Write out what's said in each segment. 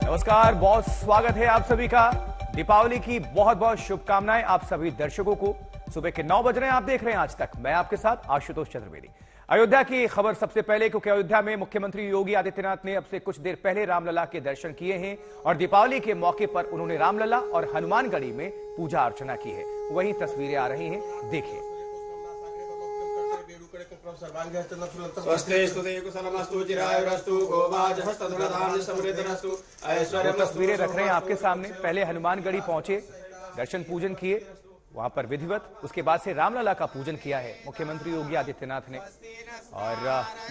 नमस्कार, बहुत स्वागत है आप सभी का। दीपावली की बहुत बहुत शुभकामनाएं आप सभी दर्शकों को। सुबह के 9 बज रहे हैं, आप देख रहे हैं आज तक। मैं आपके साथ आशुतोष चतुर्वेदी। अयोध्या की खबर सबसे पहले, क्योंकि अयोध्या में मुख्यमंत्री योगी आदित्यनाथ ने अब से कुछ देर पहले रामलला के दर्शन किए हैं और दीपावली के मौके पर उन्होंने रामलला और हनुमानगढ़ी में पूजा अर्चना की है। वही तस्वीरें आ रही हैं, देखिए। तस्वीरें रख रहे हैं आपके सामने। पहले हनुमानगढ़ी पहुंचे, दर्शन पूजन किए, वहां पर विधिवत, उसके बाद से रामलला का पूजन किया है मुख्यमंत्री योगी आदित्यनाथ ने। और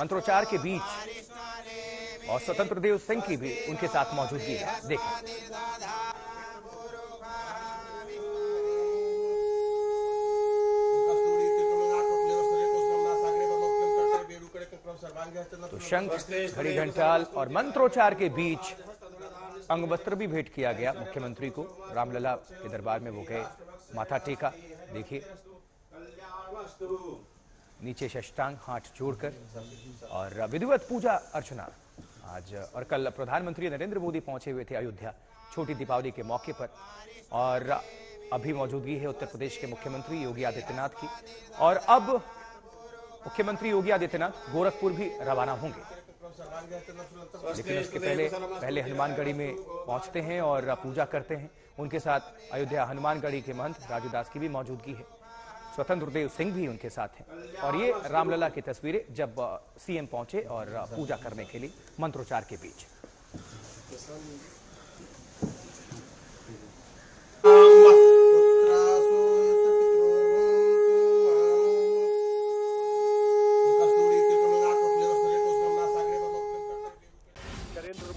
मंत्रोच्चार के बीच और स्वतंत्र देव सिंह की भी उनके साथ मौजूदगी है, देखें। तो शंख, घड़ी घंटाल और मंत्रोच्चार के बीच अंगवस्त्र भी भेंट किया गया मुख्यमंत्री को। रामलला के दरबार में वो गए, माथा टेका, देखिए, नीचे शष्टांग हाथ जोड़कर, और विधिवत पूजा अर्चना आज। और कल प्रधानमंत्री नरेंद्र मोदी पहुंचे हुए थे अयोध्या छोटी दीपावली के मौके पर, और अभी मौजूदगी है उत्तर प्रदेश के मुख्यमंत्री योगी आदित्यनाथ की। और अब मुख्यमंत्री योगी आदित्यनाथ गोरखपुर भी रवाना होंगे, लेकिन उसके पहले हनुमानगढ़ी में पहुंचते हैं और पूजा करते हैं। उनके साथ अयोध्या हनुमानगढ़ी के महंत राजू दास की भी मौजूदगी है, स्वतंत्र देव सिंह भी उनके साथ हैं। और ये रामलला की तस्वीरें जब सीएम पहुंचे और पूजा करने के लिए मंत्रोच्चार के बीच।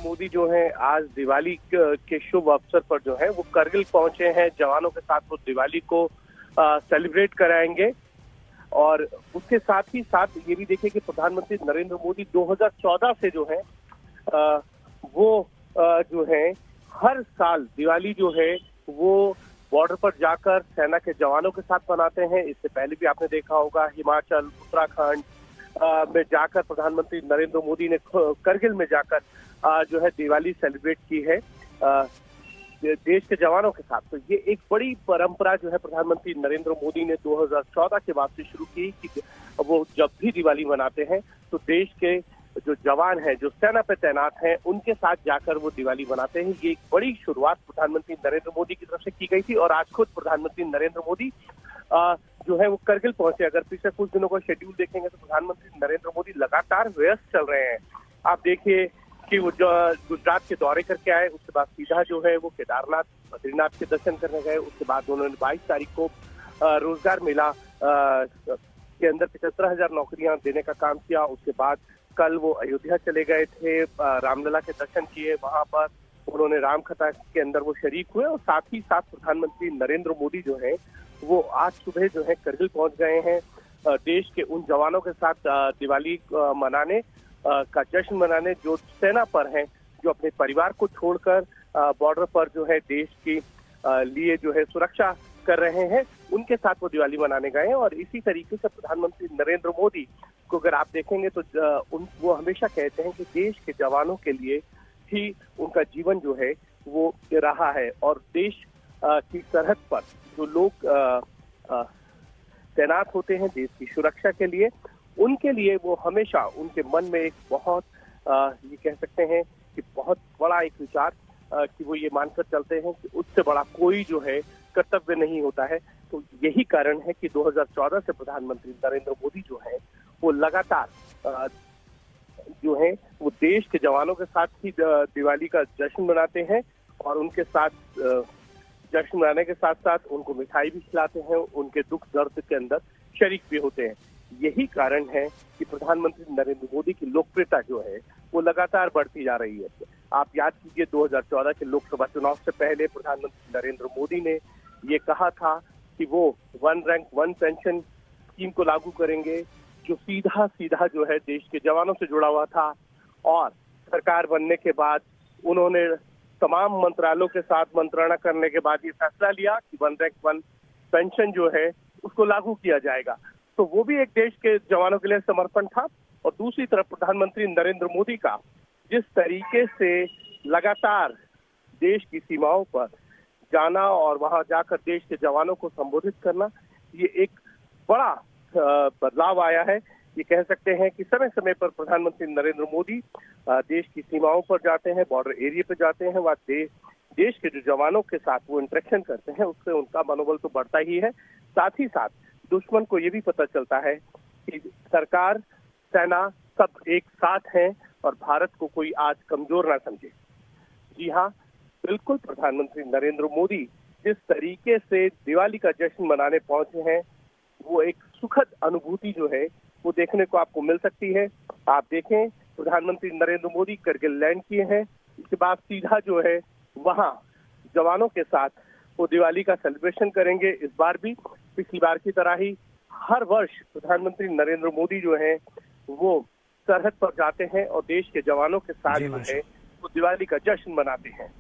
मोदी जो है आज दिवाली के शुभ अवसर पर जो है वो करगिल पहुंचे हैं। जवानों के साथ वो दिवाली को सेलिब्रेट कराएंगे। और उसके साथ ही साथ ये भी देखिए कि प्रधानमंत्री नरेंद्र मोदी 2014 से जो है वो जो है हर साल दिवाली जो है वो बॉर्डर पर जाकर सेना के जवानों के साथ मनाते हैं। इससे पहले भी आपने देखा होगा हिमाचल, उत्तराखंड में जाकर प्रधानमंत्री नरेंद्र मोदी ने करगिल में जाकर जो है दिवाली सेलिब्रेट की है देश के जवानों के साथ। तो ये एक बड़ी परंपरा जो है प्रधानमंत्री नरेंद्र मोदी ने 2014 के बाद से शुरू की कि वो जब भी दिवाली मनाते हैं तो देश के जो जवान हैं, जो सेना पे तैनात हैं, उनके साथ जाकर वो दिवाली मनाते हैं। ये एक बड़ी शुरुआत प्रधानमंत्री नरेंद्र मोदी की तरफ से की गई थी। और आज खुद प्रधानमंत्री नरेंद्र मोदी जो है वो करगिल पहुंचे। अगर पिछले कुछ दिनों का शेड्यूल देखेंगे तो प्रधानमंत्री नरेंद्र मोदी लगातार व्यस्त चल रहे हैं। आप देखिए कि वो जो गुजरात के दौरे करके आए, उसके बाद सीधा जो है वो केदारनाथ, बद्रीनाथ के दर्शन करने गए। उसके बाद उन्होंने 22 तारीख को रोजगार मेला के अंदर 75,000 नौकरियां देने का काम किया। उसके बाद कल वो अयोध्या चले गए थे, रामलला के दर्शन किए, वहां पर उन्होंने रामकथा के अंदर वो शरीक हुए। और साथ ही साथ प्रधानमंत्री नरेंद्र मोदी जो है वो आज सुबह जो है करगिल पहुंच गए हैं देश के उन जवानों के साथ दिवाली मनाने का जश्न मनाने जो सेना पर हैं, जो अपने परिवार को छोड़कर बॉर्डर पर जो है देश की लिए जो है सुरक्षा कर रहे हैं, उनके साथ वो दिवाली मनाने गए हैं। और इसी तरीके से प्रधानमंत्री नरेंद्र मोदी को अगर आप देखेंगे तो वो हमेशा कहते हैं कि देश के जवानों के लिए ही उनका जीवन जो है वो रहा है। और देश की सरहद पर जो लोग तैनात होते हैं देश की सुरक्षा के लिए, उनके लिए वो हमेशा उनके मन में एक बहुत ये कह सकते हैं कि बहुत बड़ा एक विचार कि वो ये मानकर चलते हैं कि उससे बड़ा कोई जो है कर्तव्य नहीं होता है। तो यही कारण है कि 2014 से प्रधानमंत्री नरेंद्र मोदी जो है वो लगातार जो है वो देश के जवानों के साथ ही दिवाली का जश्न मनाते हैं। और उनके साथ जश्न मनाने के साथ साथ उनको मिठाई भी खिलाते हैं, उनके दुख दर्द के अंदर शरीक भी होते हैं। यही कारण है कि प्रधानमंत्री नरेंद्र मोदी की लोकप्रियता जो है वो लगातार बढ़ती जा रही है। आप याद कीजिए 2014 के लोकसभा चुनाव से पहले प्रधानमंत्री नरेंद्र मोदी ने ये कहा था कि वो one rank one pension scheme को लागू करेंगे, जो सीधा सीधा जो है देश के जवानों से जुड़ा हुआ था। और सरकार बनने के बाद उन्होंने तमाम मंत्रालयों के साथ मंत्रणा करने के बाद ये फैसला लिया कि वन रैंक वन पेंशन जो है उसको लागू किया जाएगा। तो वो भी एक देश के जवानों के लिए समर्पण था। और दूसरी तरफ प्रधानमंत्री नरेंद्र मोदी का जिस तरीके से लगातार देश की सीमाओं पर जाना और वहां जाकर देश के जवानों को संबोधित करना, ये एक बड़ा बदलाव आया है। ये कह सकते हैं कि समय समय पर प्रधानमंत्री नरेंद्र मोदी देश की सीमाओं पर जाते हैं, बॉर्डर एरिया पर जाते हैं, वह देश के जो जवानों के साथ वो इंटरेक्शन करते हैं, उससे उनका मनोबल तो बढ़ता ही है। साथ ही साथ दुश्मन को ये भी पता चलता है कि सरकार, सेना सब एक साथ हैं और भारत को कोई आज कमजोर ना समझे। जी हाँ, बिल्कुल प्रधानमंत्री नरेंद्र मोदी जिस तरीके से दिवाली का जश्न मनाने पहुंचे हैं, वो एक सुखद अनुभूति जो है वो देखने को आपको मिल सकती है। आप देखें, प्रधानमंत्री नरेंद्र मोदी करगिल लैंड किए हैं, इसके बाद सीधा जो है वहां जवानों के साथ वो दिवाली का सेलिब्रेशन करेंगे। इस बार भी पिछली बार की तरह ही हर वर्ष प्रधानमंत्री नरेंद्र मोदी जो है वो सरहद पर जाते हैं और देश के जवानों के साथ जो है वो दिवाली का जश्न मनाते हैं।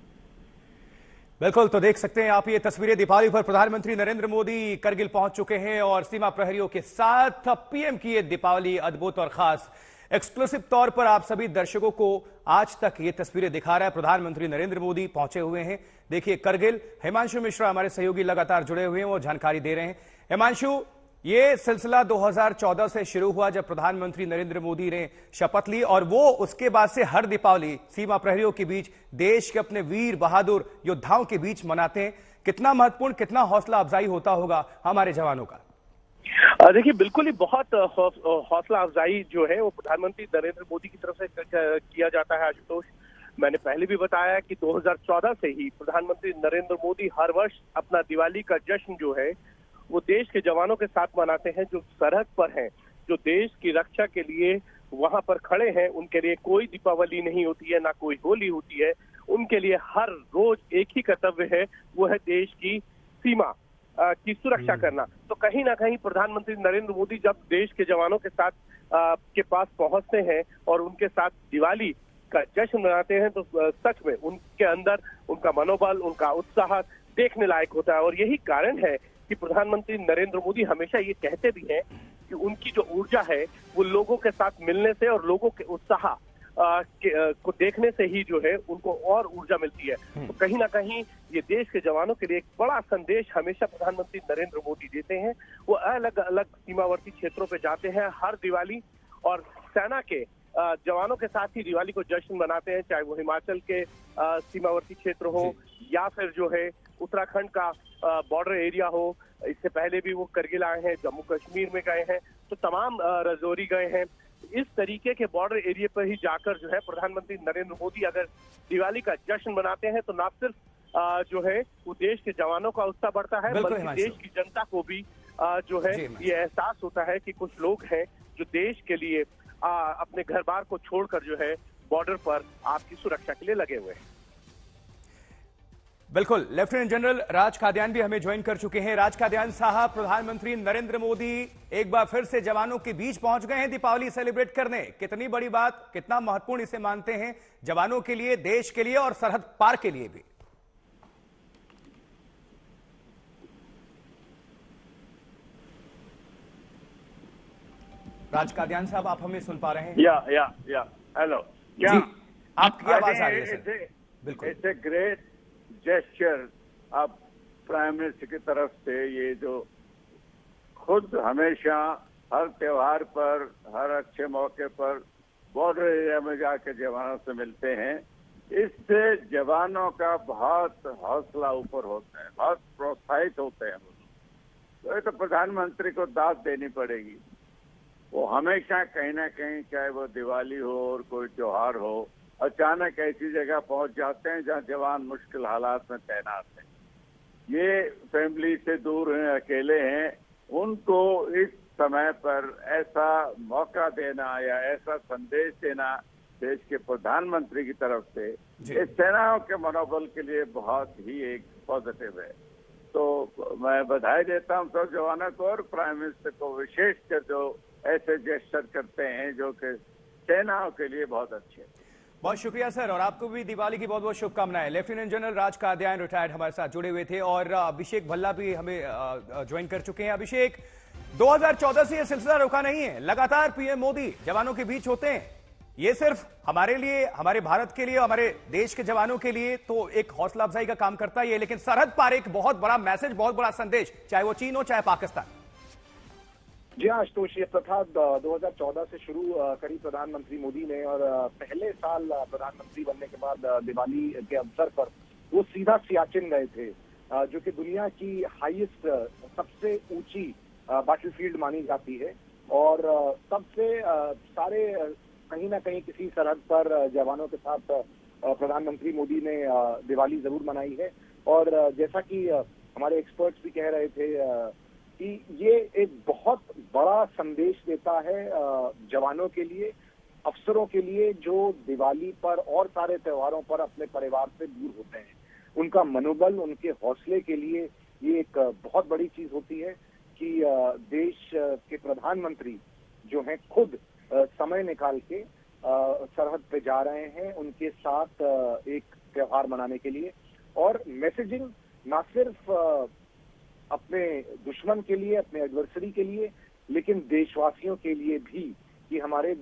बिल्कुल, तो देख सकते हैं आप ये तस्वीरें। दीपावली पर प्रधानमंत्री नरेंद्र मोदी करगिल पहुंच चुके हैं और सीमा प्रहरियों के साथ पीएम की ये दीपावली अद्भुत और खास एक्सक्लूसिव तौर पर आप सभी दर्शकों को आज तक ये तस्वीरें दिखा रहा है। प्रधानमंत्री नरेंद्र मोदी पहुंचे हुए हैं, देखिए करगिल। हिमांशु मिश्रा हमारे सहयोगी लगातार जुड़े हुए हैं, वो जानकारी दे रहे हैं। हिमांशु, ये सिलसिला 2014 से शुरू हुआ जब प्रधानमंत्री नरेंद्र मोदी ने शपथ ली और वो उसके बाद से हर दीपावली सीमा प्रहरियों के बीच, देश के अपने वीर बहादुर योद्धाओं के बीच मनाते हैं। कितना महत्वपूर्ण, कितना हौसला अफजाई होता होगा हमारे जवानों का? देखिए, बिल्कुल ही बहुत हौसला अफजाई जो है वो प्रधानमंत्री नरेंद्र मोदी की तरफ से किया जाता है। आशुतोष, मैंने पहले भी बताया कि 2014 से ही प्रधानमंत्री नरेंद्र मोदी हर वर्ष अपना दिवाली का जश्न जो है वो देश के जवानों के साथ मनाते हैं, जो सरहद पर हैं, जो देश की रक्षा के लिए वहां पर खड़े हैं। उनके लिए कोई दीपावली नहीं होती है, ना कोई होली होती है। उनके लिए हर रोज एक ही कर्तव्य है, वो है देश की सीमा की सुरक्षा करना। तो कहीं ना कहीं प्रधानमंत्री नरेंद्र मोदी जब देश के जवानों के साथ के पास पहुंचते हैं और उनके साथ दिवाली का जश्न मनाते हैं, तो सच में उनके अंदर उनका मनोबल, उनका उत्साह देखने लायक होता है। और यही कारण है कि प्रधानमंत्री नरेंद्र मोदी हमेशा ये कहते भी हैं कि उनकी जो ऊर्जा है वो लोगों के साथ मिलने से और लोगों के उत्साह को देखने से ही जो है उनको और ऊर्जा मिलती है। तो कहीं ना कहीं ये देश के जवानों के लिए एक बड़ा संदेश हमेशा प्रधानमंत्री नरेंद्र मोदी देते हैं। वो अलग अलग सीमावर्ती क्षेत्रों पे जाते हैं हर दिवाली और सेना के जवानों के साथ ही दिवाली को जश्न मनाते हैं, चाहे वो हिमाचल के सीमावर्ती क्षेत्र हो या फिर जो है उत्तराखंड का बॉर्डर एरिया हो। इससे पहले भी वो करगिल आए हैं, जम्मू कश्मीर में गए हैं, तो तमाम राजौरी गए हैं। इस तरीके के बॉर्डर एरिया पर ही जाकर जो है प्रधानमंत्री नरेंद्र मोदी अगर दिवाली का जश्न मनाते हैं तो न सिर्फ जो है वो देश के जवानों का उत्साह बढ़ता है, बल्कि देश की जनता को भी जो है ये एहसास होता है कि कुछ लोग हैं जो देश के लिए अपने घर बार को छोड़कर जो है बॉर्डर पर आपकी सुरक्षा के लिए लगे हुए हैं। बिल्कुल, लेफ्टिनेंट जनरल राज कादियान भी हमें ज्वाइन कर चुके हैं। राज कादियान साहब, प्रधानमंत्री नरेंद्र मोदी एक बार फिर से जवानों के बीच पहुंच गए हैं दीपावली सेलिब्रेट करने। कितनी बड़ी बात, कितना महत्वपूर्ण इसे मानते हैं जवानों के लिए, देश के लिए और सरहद पार के लिए भी? राज कादियान साहब, आप हमें सुन पा रहे हैं? या हेलो, क्या आपकी आवाज आ रही है सर? बिल्कुल। इट्स ए ग्रेट जेस्चर अब प्राइम मिनिस्टर की तरफ से, ये जो खुद हमेशा हर त्योहार पर, हर अच्छे मौके पर बॉर्डर एरिया में जाकर जवानों से मिलते हैं, इससे जवानों का बहुत हौसला ऊपर होता है, बहुत प्रोत्साहित होते हैं। तो ये तो प्रधानमंत्री को दाद देनी पड़ेगी। वो हमेशा कहीं ना कहीं, चाहे वो दिवाली हो और कोई त्योहार हो, अचानक ऐसी जगह पहुंच जाते हैं जहां जवान मुश्किल हालात में तैनात हैं। ये फैमिली से दूर हैं, अकेले हैं, उनको इस समय पर ऐसा मौका देना या ऐसा संदेश देना देश के प्रधानमंत्री की तरफ से, ये सेनाओं के मनोबल के लिए बहुत ही एक पॉजिटिव है। तो मैं बधाई देता हूं सब जवानों को और प्राइम मिनिस्टर को विशेषकर, जो ऐसे जेस्चर करते हैं जो कि सेनाओं के लिए बहुत अच्छे। बहुत शुक्रिया सर, और आपको भी दिवाली की बहुत बहुत शुभकामनाएं। लेफ्टिनेंट जनरल राज कादियान रिटायर्ड हमारे साथ जुड़े हुए थे और अभिषेक भल्ला भी हमें ज्वाइन कर चुके हैं। अभिषेक, 2014 से यह सिलसिला रुका नहीं है, लगातार पीएम मोदी जवानों के बीच होते हैं, ये सिर्फ हमारे लिए, हमारे भारत के लिए, हमारे देश के जवानों के लिए तो एक हौसला अफजाई का काम करता ही है, लेकिन सरहद पार एक बहुत बड़ा मैसेज, बहुत बड़ा संदेश, चाहे वो चीन हो चाहे पाकिस्तान। जी हाँ आशुतोष, ये प्रथा 2014 से शुरू करी प्रधानमंत्री मोदी ने, और पहले साल प्रधानमंत्री बनने के बाद दिवाली के अवसर पर वो सीधा सियाचिन गए थे, जो कि दुनिया की हाईएस्ट, सबसे ऊंची बैटलफील्ड मानी जाती है। और तब से सारे कहीं ना कहीं किसी सरहद पर जवानों के साथ प्रधानमंत्री मोदी ने दिवाली जरूर मनाई है। और जैसा कि हमारे एक्सपर्ट्स भी कह रहे थे कि ये एक बहुत बड़ा संदेश देता है जवानों के लिए, अफसरों के लिए, जो दिवाली पर और सारे त्योहारों पर अपने परिवार से दूर होते हैं। उनका मनोबल, उनके हौसले के लिए ये एक बहुत बड़ी चीज होती है कि देश के प्रधानमंत्री जो हैं खुद समय निकाल के सरहद पे जा रहे हैं उनके साथ एक त्योहार मनाने के लिए। और मैसेजिंग ना सिर्फ अपने दुश्मन के लिए, अपने एडवर्सरी के लिए, लेकिन देशवासियों के लिए भी, कि हमारे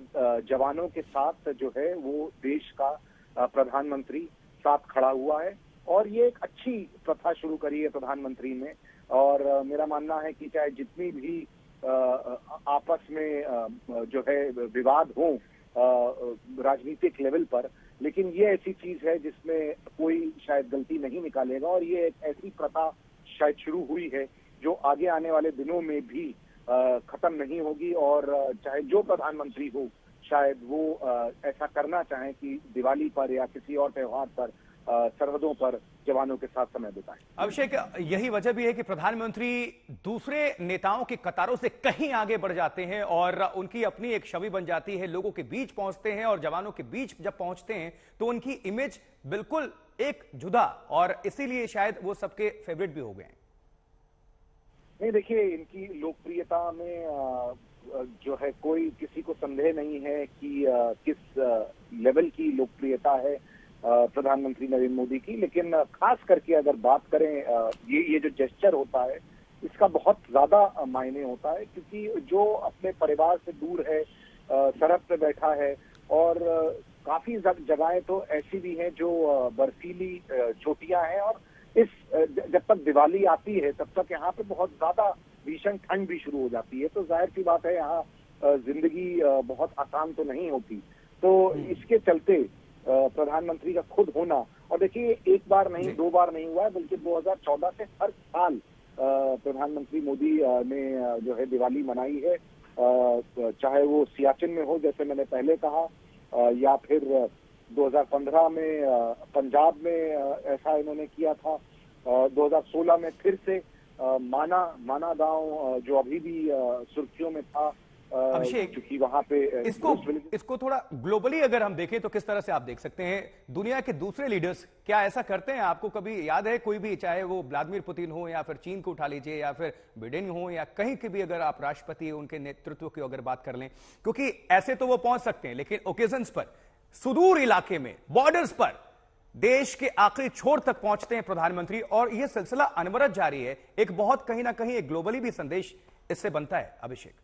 जवानों के साथ जो है वो देश का प्रधानमंत्री साथ खड़ा हुआ है। और ये एक अच्छी प्रथा शुरू करी है प्रधानमंत्री ने। और मेरा मानना है कि चाहे जितनी भी आपस में जो है विवाद हो राजनीतिक लेवल पर, लेकिन ये ऐसी चीज है जिसमें कोई शायद गलती नहीं निकालेगा। और ये एक ऐसी प्रथा शायद शुरू हुई है जो आगे आने वाले दिनों में भी खत्म नहीं होगी। और चाहे जो प्रधानमंत्री हो, शायद वो ऐसा करना चाहें कि दिवाली पर या किसी और त्योहार पर सरहदों पर जवानों के साथ समय बिताएं। अभिषेक, यही वजह भी है कि प्रधानमंत्री दूसरे नेताओं की कतारों से कहीं आगे बढ़ जाते हैं और उनकी अपनी एक छवि बन जाती है, लोगों के बीच पहुंचते हैं, और जवानों के बीच जब पहुंचते हैं तो उनकी इमेज बिल्कुल एक जुदा, और इसीलिए शायद वो सबके फेवरेट भी हो गए हैं। नहीं, देखिए, इनकी लोकप्रियता में जो है कोई किसी को संदेह नहीं है कि किस लेवल की लोकप्रियता है प्रधानमंत्री नरेंद्र मोदी की। लेकिन खास करके अगर बात करें, ये जो जेस्चर होता है इसका बहुत ज्यादा मायने होता है, क्योंकि जो अपने परिवार से दूर है, सरहद पे बैठा है, और काफी जगहें तो ऐसी भी हैं जो बर्फीली चोटियां हैं, और इस जब तक दिवाली आती है तब तक यहाँ पे बहुत ज्यादा भीषण ठंड भी शुरू हो जाती है। तो जाहिर सी बात है यहाँ जिंदगी बहुत आसान तो नहीं होती। तो इसके चलते प्रधानमंत्री का खुद होना, और देखिए एक बार नहीं, दो बार नहीं हुआ है, बल्कि 2014 से हर साल प्रधानमंत्री मोदी ने जो है दिवाली मनाई है, चाहे वो सियाचिन में हो जैसे मैंने पहले कहा, या फिर 2015 में पंजाब में ऐसा इन्होंने किया था, 2016 में फिर से माना गांव जो अभी भी सुर्खियों में था, अभिषेक, क्योंकि वहां पे इसको थोड़ा ग्लोबली अगर हम देखें तो किस तरह से आप देख सकते हैं दुनिया के दूसरे लीडर्स क्या ऐसा करते हैं? आपको कभी याद है कोई भी, चाहे वो व्लादिमीर पुतिन हो या फिर चीन को उठा लीजिए या फिर बिडेन हो या कहीं के भी, अगर आप राष्ट्रपति उनके नेतृत्व की अगर बात कर लें, क्योंकि ऐसे तो वो पहुंच सकते हैं, लेकिन ओकेजन्स पर, सुदूर इलाके में, बॉर्डर्स पर, देश के आखिरी छोर तक पहुंचते हैं प्रधानमंत्री, और यह सिलसिला अनवरत जारी है। एक बहुत कहीं ना कहीं एक ग्लोबली भी संदेश इससे बनता है। अभिषेक,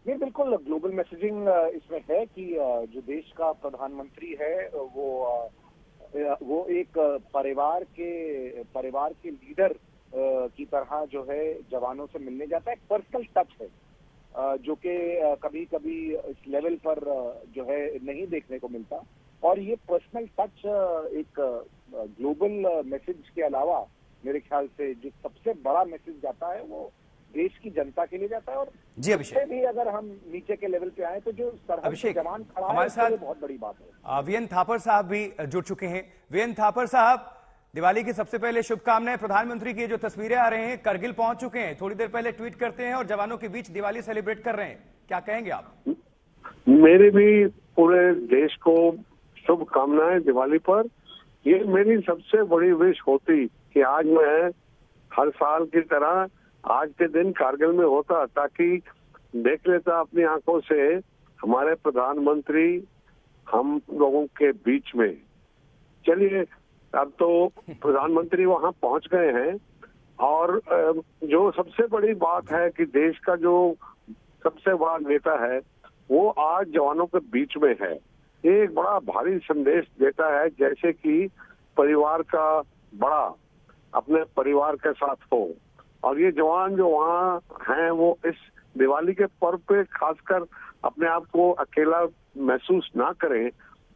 ये बिल्कुल ग्लोबल मैसेजिंग इसमें है कि जो देश का प्रधानमंत्री है वो एक परिवार के लीडर की तरह जो है जवानों से मिलने जाता है। एक पर्सनल टच है जो कि कभी कभी इस लेवल पर जो है नहीं देखने को मिलता। और ये पर्सनल टच एक ग्लोबल मैसेज के अलावा मेरे ख्याल से जो सबसे बड़ा मैसेज जाता है वो देश की जनता के लिए जाता है। और जी अभिषेक, भी अगर हम नीचे के लेवल पे आए तो जो सरहद पे जवान खड़ा हमारे साथ बहुत बड़ी बात है। वीएन थापर साहब भी जुड़ चुके हैं। वीएन थापर साहब, दिवाली की सबसे पहले शुभकामनाएं। प्रधानमंत्री की जो तस्वीरें आ रहे हैं, करगिल पहुंच चुके हैं, थोड़ी देर पहले ट्वीट करते हैं और जवानों के बीच दिवाली सेलिब्रेट कर रहे हैं, क्या कहेंगे आप? मेरे भी पूरे देश को शुभकामनाएं दिवाली पर। ये मेरी सबसे बड़ी विश होती कि आज मैं हर साल की तरह आज के दिन कारगिल में होता, ताकि देख लेता अपनी आंखों से हमारे प्रधानमंत्री हम लोगों के बीच में। चलिए, अब तो प्रधानमंत्री वहां पहुंच गए हैं, और जो सबसे बड़ी बात है कि देश का जो सबसे बड़ा नेता है वो आज जवानों के बीच में है। ये एक बड़ा भारी संदेश देता है, जैसे कि परिवार का बड़ा अपने परिवार के साथ हो। और ये जवान जो वहाँ हैं वो इस दिवाली के पर्व पे खासकर अपने आप को अकेला महसूस ना करें,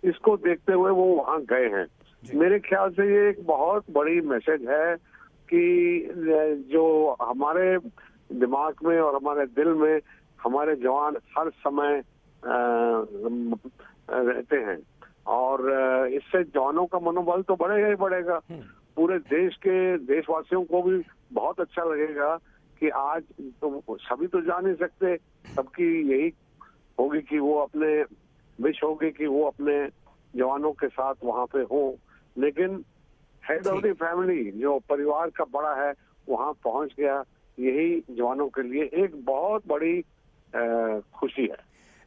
इसको देखते हुए वो वहाँ गए हैं। मेरे ख्याल से ये एक बहुत बड़ी मैसेज है कि जो हमारे दिमाग में और हमारे दिल में हमारे जवान हर समय रहते हैं, और इससे जवानों का मनोबल तो बढ़ेगा ही बढ़ेगा। पूरे देश के देशवासियों को भी बहुत अच्छा लगेगा कि आज तो सभी तो जा नहीं सकते, सबकी यही होगी कि वो अपने विश होगी कि वो अपने जवानों के साथ वहाँ पे हो, लेकिन हेड ऑफ द फैमिली जो परिवार का बड़ा है वहाँ पहुँच गया। यही जवानों के लिए एक बहुत बड़ी खुशी है।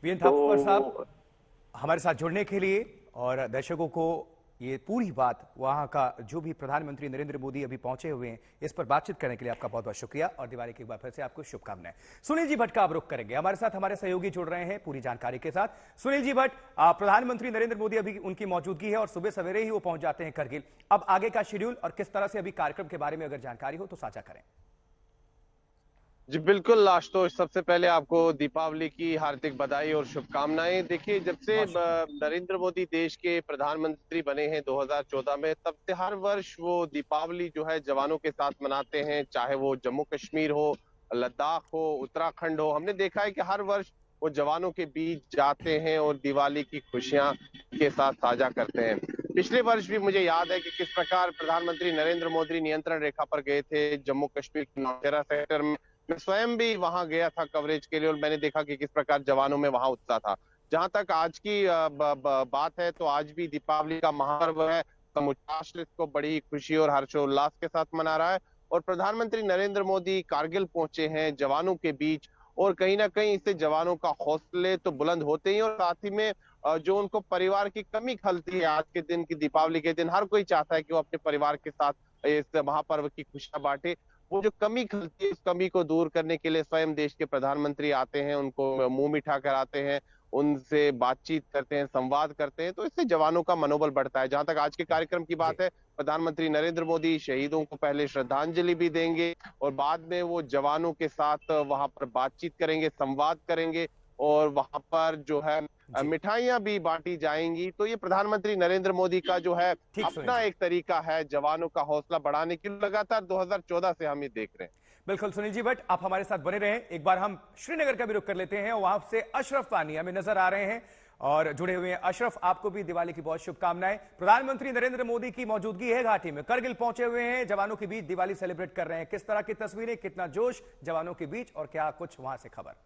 वीरेंद्र थापर साहब हमारे साथ जुड़ने के लिए और दर्शकों को ये पूरी बात वहां का जो भी प्रधानमंत्री नरेंद्र मोदी अभी पहुंचे हुए हैं इस पर बातचीत करने के लिए आपका बहुत बहुत शुक्रिया और दिवाली की एक बार फिर से आपको शुभकामनाएं। सुनील जी भट्ट का अब रुख करेंगे, हमारे साथ हमारे सहयोगी जुड़ रहे हैं पूरी जानकारी के साथ। सुनील जी भट्ट, प्रधानमंत्री नरेंद्र मोदी अभी उनकी मौजूदगी है और सुबह सवेरे ही वो पहुंच जाते हैं करगिल। अब आगे का शेड्यूल और किस तरह से अभी कार्यक्रम के बारे में अगर जानकारी हो तो साझा करें। जी बिल्कुल आशुतोष, सबसे पहले आपको दीपावली की हार्दिक बधाई और शुभकामनाएं। देखिए, जब से नरेंद्र मोदी देश के प्रधानमंत्री बने हैं 2014 में, तब से हर वर्ष वो दीपावली जो है जवानों के साथ मनाते हैं, चाहे वो जम्मू कश्मीर हो, लद्दाख हो, उत्तराखंड हो। हमने देखा है कि हर वर्ष वो जवानों के बीच जाते हैं और दिवाली की खुशियां के साथ साझा करते हैं। पिछले वर्ष भी मुझे याद है कि किस प्रकार प्रधानमंत्री नरेंद्र मोदी नियंत्रण रेखा पर गए थे जम्मू कश्मीर के नौशेरा सेक्टर में। मैं स्वयं भी वहां गया था कवरेज के लिए और मैंने देखा कि किस प्रकार जवानों में वहां उत्साह था। जहां तक आज की बात है तो आज भी दीपावली का महापर्व है, समूचा राष्ट्र इसको बड़ी खुशी और हर्षोल्लास के साथ मना रहा है। और प्रधानमंत्री नरेंद्र मोदी कारगिल पहुंचे हैं जवानों के बीच, और कहीं ना कहीं इससे जवानों का हौसले तो बुलंद होते ही और साथ ही में जो उनको परिवार की कमी खलती है आज के दिन की दीपावली के दिन, हर कोई चाहता है कि वो अपने परिवार के साथ इस महापर्व की खुशियां बांटे। वो जो कमी खलती है उस कमी को दूर करने के लिए स्वयं देश के प्रधानमंत्री आते हैं, उनको मुंह मीठा कराते हैं, उनसे बातचीत करते हैं, संवाद करते हैं, तो इससे जवानों का मनोबल बढ़ता है। जहां तक आज के कार्यक्रम की बात है, प्रधानमंत्री नरेंद्र मोदी शहीदों को पहले श्रद्धांजलि भी देंगे और बाद में वो जवानों के साथ वहां पर बातचीत करेंगे, संवाद करेंगे और वहां पर जो है मिठाइयां भी बांटी जाएंगी। तो ये प्रधानमंत्री नरेंद्र मोदी का जो है अपना एक तरीका है जवानों का हौसला बढ़ाने के लिए, लगातार 2014 से हम ये देख रहे हैं। बिल्कुल सुनील जी भट्ट, आप हमारे साथ बने रहें। एक बार हम श्रीनगर का भी रुख कर लेते हैं, वहां से अशरफ पानी हमें नजर आ रहे हैं और जुड़े हुए हैं। अशरफ, आपको भी दिवाली की बहुत शुभकामनाएं। प्रधानमंत्री नरेंद्र मोदी की मौजूदगी है घाटी में, करगिल पहुंचे हुए हैं, जवानों के बीच दिवाली सेलिब्रेट कर रहे हैं। किस तरह की तस्वीरें, कितना जोश जवानों के बीच और क्या कुछ वहां से खबर?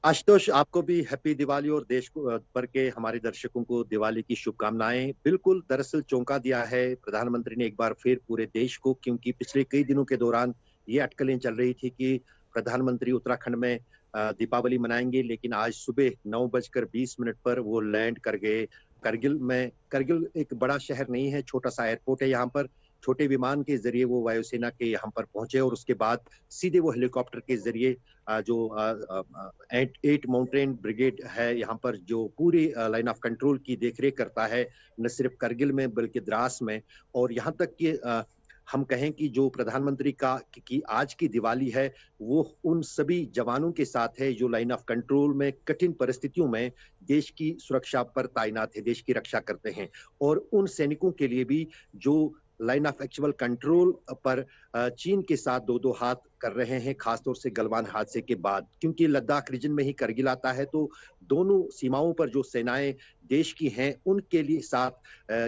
आशुतोष, आपको भी हैप्पी दिवाली और देश को भर के हमारे दर्शकों को दिवाली की शुभकामनाएं। बिल्कुल, दरअसल चौंका दिया है प्रधानमंत्री ने एक बार फिर पूरे देश को, क्योंकि पिछले कई दिनों के दौरान ये अटकलें चल रही थी कि प्रधानमंत्री उत्तराखंड में दीपावली मनाएंगे, लेकिन आज सुबह 9:20 पर वो लैंड कर गए करगिल में। करगिल एक बड़ा शहर नहीं है, छोटा सा एयरपोर्ट है यहाँ पर। छोटे विमान के जरिए वो वायुसेना के यहाँ पर पहुंचे और उसके बाद सीधे वो हेलीकॉप्टर के जरिए जो 8 माउंटेन ब्रिगेड है यहाँ पर, जो पूरी लाइन ऑफ कंट्रोल की देखरेख करता है, न सिर्फ करगिल में बल्कि द्रास में। और यहाँ तक कि हम कहें कि जो प्रधानमंत्री की आज की दिवाली है वो उन सभी जवानों के साथ है जो लाइन ऑफ कंट्रोल में कठिन परिस्थितियों में देश की सुरक्षा पर तैनात है, देश की रक्षा करते हैं। और उन सैनिकों के लिए भी जो लाइन ऑफ एक्चुअल कंट्रोल पर चीन के साथ दो हाथ कर रहे हैं, खासतौर से गलवान हादसे के बाद, क्योंकि लद्दाख रीजन में ही करगिल आता है। तो दोनों सीमाओं पर जो सेनाएं देश की हैं उनके लिए साथ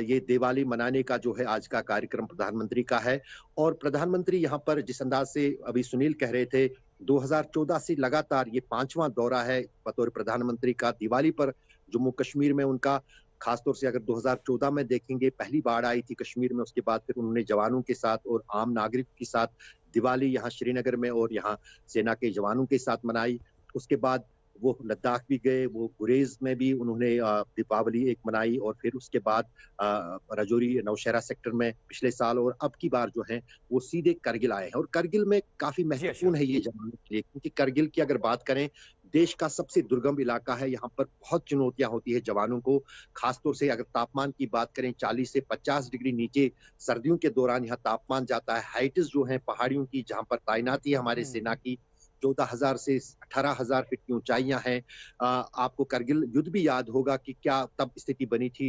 ये दिवाली मनाने का जो है आज का कार्यक्रम प्रधानमंत्री का है। और प्रधानमंत्री यहाँ पर जिस अंदाज से अभी सुनील कह रहे थे, 2014 से लगातार ये 5वां दौरा है बतौर प्रधानमंत्री का। दिवाली पर जम्मू कश्मीर में उनका, खासतौर से अगर 2014 में देखेंगे पहली बाढ़ आई थी कश्मीर में, उसके बाद फिर उन्होंने जवानों के साथ और आम नागरिक के साथ दिवाली यहाँ श्रीनगर में और यहाँ सेना के जवानों के साथ मनाई। उसके बाद वो लद्दाख भी गए, वो गुरेज में भी उन्होंने दीपावली एक मनाई और फिर उसके बाद राजौरी नौशेरा सेक्टर में पिछले साल, और अब की बार जो है वो सीधे करगिल आए हैं। और करगिल में काफी महत्वपूर्ण है ये जवानों के लिए, क्योंकि करगिल की अगर बात करें देश का सबसे दुर्गम इलाका है, यहाँ पर बहुत चुनौतियां होती है जवानों को, खासतौर से अगर तापमान की बात करें 40 से 50 डिग्री नीचे सर्दियों के दौरान यहाँ तापमान जाता है। हाइट्स जो है पहाड़ियों की जहाँ पर तैनाती है हमारे सेना की 14,000 से 18,000 फीट की ऊंचाइयां हैं। आपको करगिल युद्ध भी याद होगा कि क्या तब स्थिति बनी थी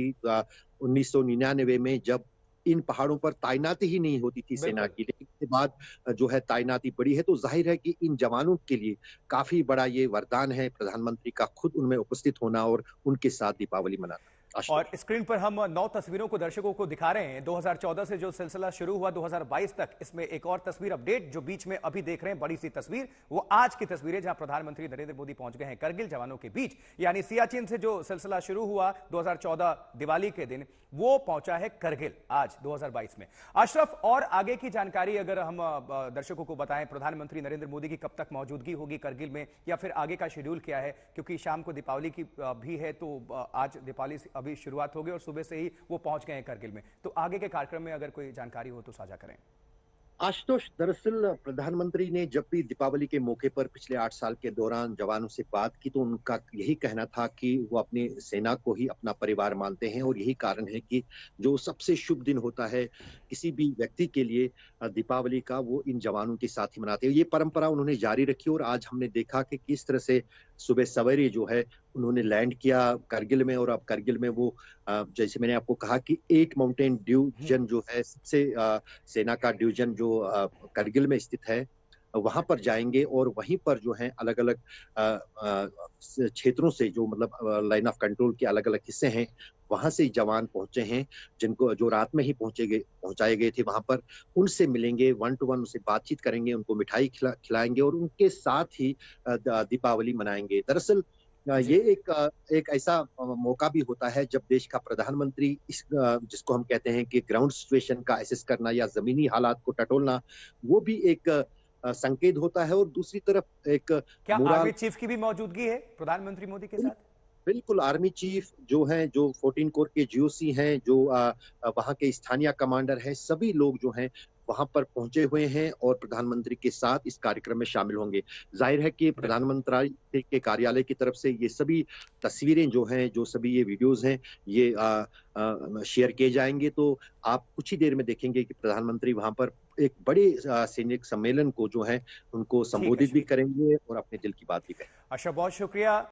1999 में, जब इन पहाड़ों पर तैनाती ही नहीं होती थी सेना की, लेकिन इसके बाद जो है तैनाती बढ़ी है। तो जाहिर है कि इन जवानों के लिए काफी बड़ा ये वरदान है प्रधानमंत्री का खुद उनमें उपस्थित होना और उनके साथ दीपावली मनाना। और स्क्रीन पर हम 9 तस्वीरों को दर्शकों को दिखा रहे हैं। 2014 से जो सिलसिला शुरू हुआ 2022 तक, इसमें एक और तस्वीर अपडेट जो बीच में अभी देख रहे हैं, बड़ी सी तस्वीर, वो आज की तस्वीर है जहां प्रधानमंत्री नरेंद्र मोदी पहुंच गए हैं करगिल जवानों के बीच। यानी सियाचिन से जो सिलसिला शुरू हुआ 2014 दिवाली के दिन, वो पहुंचा है करगिल आज 2022 में। अशरफ, और आगे की जानकारी अगर हम दर्शकों को बताएं, प्रधानमंत्री नरेंद्र मोदी की कब तक मौजूदगी होगी करगिल में, या फिर आगे का शेड्यूल क्या है? क्योंकि शाम को दीपावली की भी है, तो आज दीपावली अभी शुरुआत होगी और सुबह से ही वो पहुंच गए हैं करगिल में। तो आगे के कार्यक्रम में अगर कोई जानकारी हो तो साझा करें। आशुतोष, दरअसल प्रधानमंत्री ने जब भी दीपावली के मौके पर पिछले 8 साल के दौरान जवानों से बात की तो उनका यही कहना था कि वो अपनी सेना को ही अपना परिवार मानते हैं, और यही कारण है कि जो सबसे शुभ दिन होता है किसी भी व्यक्ति के लिए दीपावली का, वो इन जवानों के साथ ही मनाते हैं। ये परंपरा उन्होंने जारी रखी और आज हमने देखा कि किस तरह से सुबह सवेरे जो है उन्होंने लैंड किया करगिल में, और अब करगिल में वो जैसे मैंने आपको कहा कि 8 माउंटेन डिवीजन जो है, सबसे सेना का डिवीजन जो करगिल में स्थित है, वहां पर जाएंगे और वहीं पर जो है अलग अलग क्षेत्रों से, जो मतलब लाइन ऑफ कंट्रोल के अलग अलग हिस्से हैं, वहां से जवान पहुंचे हैं जिनको जो रात में ही पहुंचाए गए थे वहां पर, उनसे मिलेंगे, 1 to 1 उनसे बातचीत करेंगे, उनको मिठाई खिलाएंगे और उनके साथ ही दीपावली मनाएंगे। दरअसल ये एक ऐसा मौका भी होता है जब देश का प्रधानमंत्री इस जिसको हम कहते हैं कि ग्राउंड सिचुएशन का एसेस करना या जमीनी हालात को टटोलना, वो भी एक संकेत होता है। और दूसरी तरफ एक क्या आर्मी चीफ की भी मौजूदगी है प्रधानमंत्री मोदी के साथ? बिल्कुल, आर्मी चीफ जो हैं, जो 14 कोर के जीओसी हैं, जो वहाँ के स्थानीय कमांडर हैं, सभी लोग जो हैं वहां पर पहुंचे हुए हैं और प्रधानमंत्री के साथ इस कार्यक्रम में शामिल होंगे। जाहिर है कि प्रधानमंत्री के कार्यालय की तरफ से ये सभी तस्वीरें जो हैं, जो सभी ये वीडियोस हैं, ये शेयर किए जाएंगे। तो आप कुछ ही देर में देखेंगे कि प्रधानमंत्री वहां पर एक बड़े सैनिक सम्मेलन को जो है उनको संबोधित भी करेंगे और अपने दिल की बात भी करेंगे। अच्छा, बहुत शुक्रिया।